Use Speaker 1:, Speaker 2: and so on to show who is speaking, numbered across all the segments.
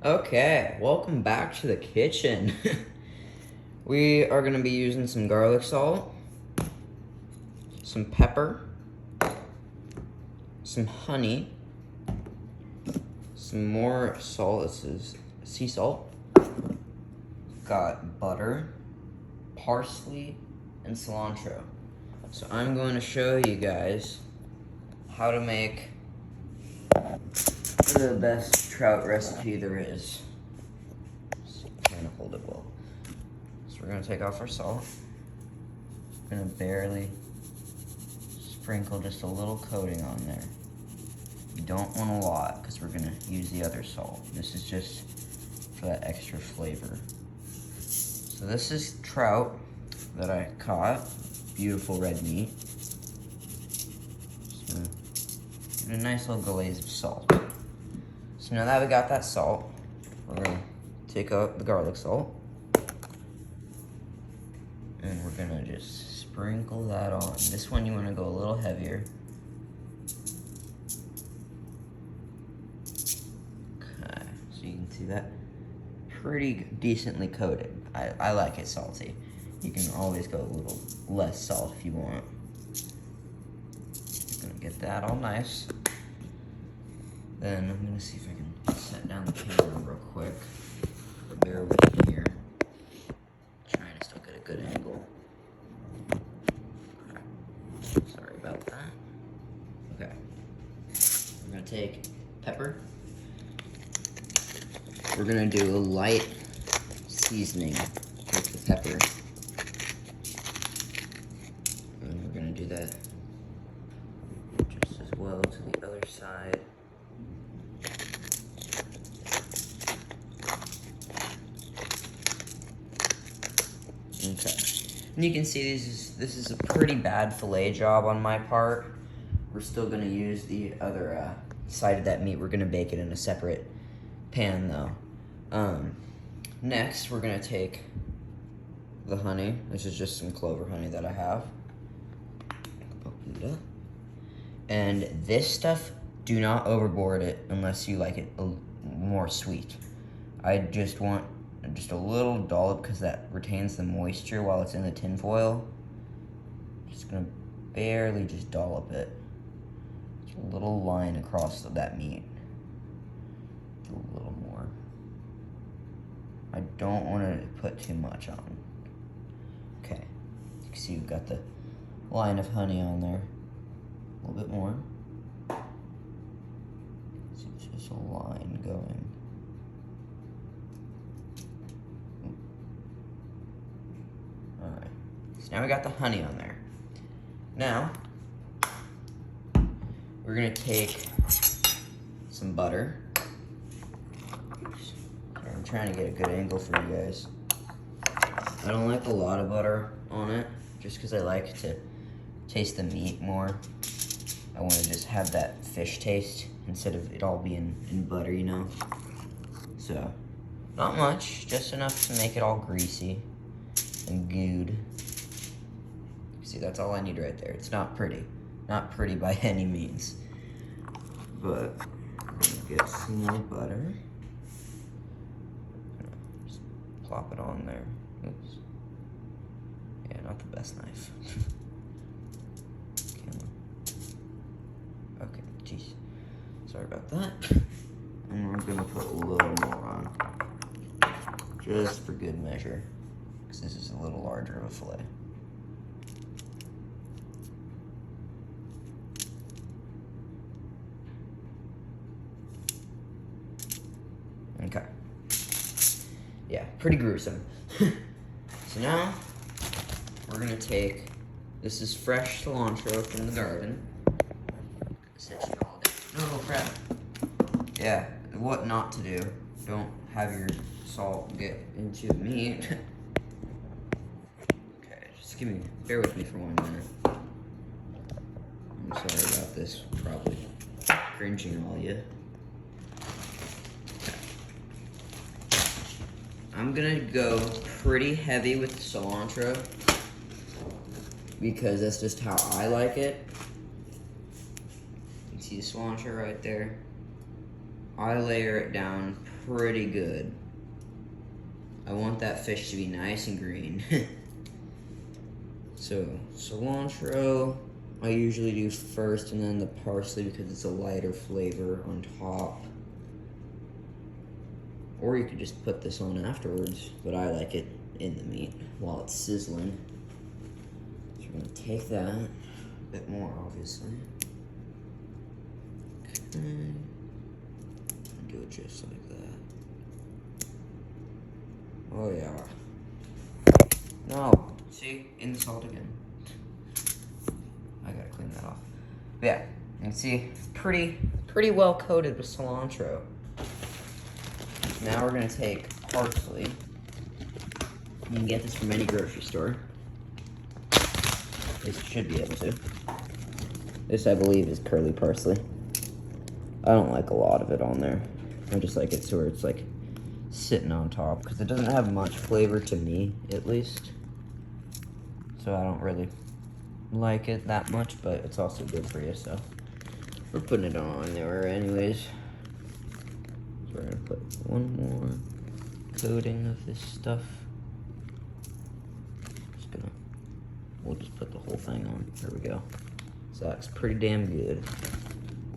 Speaker 1: Okay, welcome back to the kitchen. We are gonna be using some garlic salt, some pepper, some honey, some more salt. This is sea salt. Got butter, parsley, and cilantro. So I'm going to show you guys how to make the best trout recipe there is. So I'm trying to hold it well. So we're gonna take off our salt. We're gonna barely sprinkle just a little coating on there. You don't want a lot because we're gonna use the other salt. This is just for that extra flavor. So this is trout that I caught. Beautiful red meat. So give it a nice little glaze of salt. So now that we got that salt, we're gonna take out the garlic salt. And we're gonna just sprinkle that on. This one you wanna go a little heavier. Okay, so you can see that pretty decently coated. I like it salty. You can always go a little less salt if you want. Gonna get that all nice. Then I'm gonna see if I can set down the camera real quick. Bear with me here. Trying to still get a good angle. Okay. Sorry about that. Okay. We're gonna take pepper. We're gonna do a light seasoning with the pepper. And we're gonna do that just as well to the other side. Okay. And you can see this is a pretty bad fillet job on my part. We're still gonna use the other side of that meat. We're gonna bake it in a separate pan though. Next, we're gonna take the honey. This is just some clover honey that I have. Open it up. And this stuff, do not overboard it unless you like it more sweet. I just want just a little dollop because that retains the moisture while it's in the tin foil. Just gonna barely just dollop it. Just a little line across that meat. Do a little more. I don't want to put too much on. Okay, you can see we've got the line of honey on there. A little bit more. So it's just a line going. Alright, so now we got the honey on there. Now, we're gonna take some butter. I'm trying to get a good angle for you guys. I don't like a lot of butter on it, just because I like to taste the meat more. I want to just have that fish taste instead of it all being in butter, you know? So, not much, just enough to make it all greasy and gooed. See, that's all I need right there. It's not pretty. Not pretty by any means. But, I'm gonna get some more butter. Just plop it on there. Oops. Yeah, not the best knife. Okay, jeez. Sorry about that. And we're gonna put a little more on. Just for good measure. Because this is a little larger of a fillet. Okay. Yeah, pretty gruesome. So now, we're gonna take, this is fresh cilantro from the garden. Oh crap. Yeah, what not to do. Don't have your salt get into the meat. Okay, just bear with me for 1 minute. I'm sorry about this, probably cringing all you. I'm gonna go pretty heavy with the cilantro because that's just how I like it. You can see the cilantro right there. I layer it down pretty good. I want that fish to be nice and green. So, cilantro, I usually do first, and then the parsley because it's a lighter flavor on top. Or you could just put this on afterwards, but I like it in the meat while it's sizzling. So we're gonna take that, a bit more obviously. Okay. Do it just like that. Oh yeah. No, see, in the salt again. I gotta clean that off. But yeah, you can see it's pretty well coated with cilantro. Now we're gonna take parsley. You can get this from any grocery store. At least you should be able to. This, I believe, is curly parsley. I don't like a lot of it on there. I just like it so where it's like sitting on top because it doesn't have much flavor to me, at least. So I don't really like it that much, but it's also good for you, so we're putting it on there anyways. So we're gonna put one more coating of this stuff. We'll just put the whole thing on. There we go. So that's pretty damn good.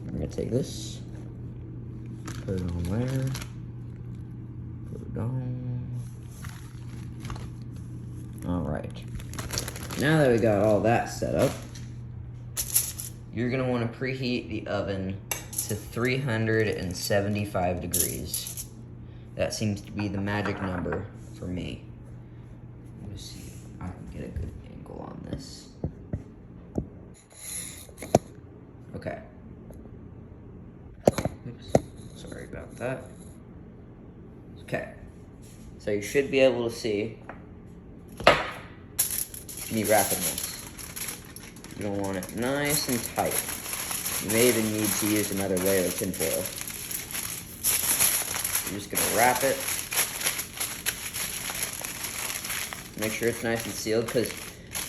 Speaker 1: I'm gonna take this, put it on there, put it on. All right. Now that we got all that set up, you're gonna wanna preheat the oven to 375 degrees. That seems to be the magic number for me. Let me see if I can get a good angle on this. Okay. Oops, sorry about that. Okay, so you should be able to see me wrapping this. You don't want it nice and tight. You may even need to use another layer of tinfoil. You're just gonna wrap it. Make sure it's nice and sealed because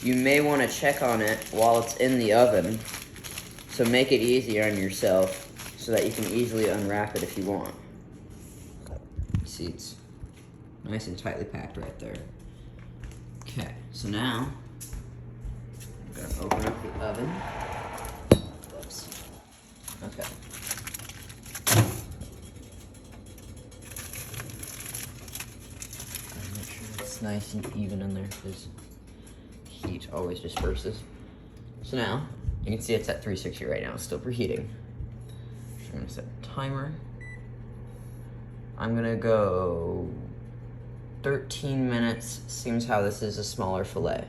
Speaker 1: you may want to check on it while it's in the oven. So make it easier on yourself so that you can easily unwrap it if you want. See, it's nice and tightly packed right there. Okay, so now I'm gonna open up the oven. Whoops. Okay. Gotta make sure it's nice and even in there because heat always disperses. So now, you can see it's at 360 right now, it's still preheating. So I'm gonna set a timer. I'm gonna go 13 minutes, seems how this is a smaller fillet.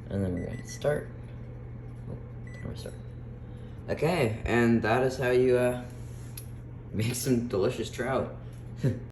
Speaker 1: And then we're gonna start. Oh, timer start. Okay, and that is how you make some delicious trout.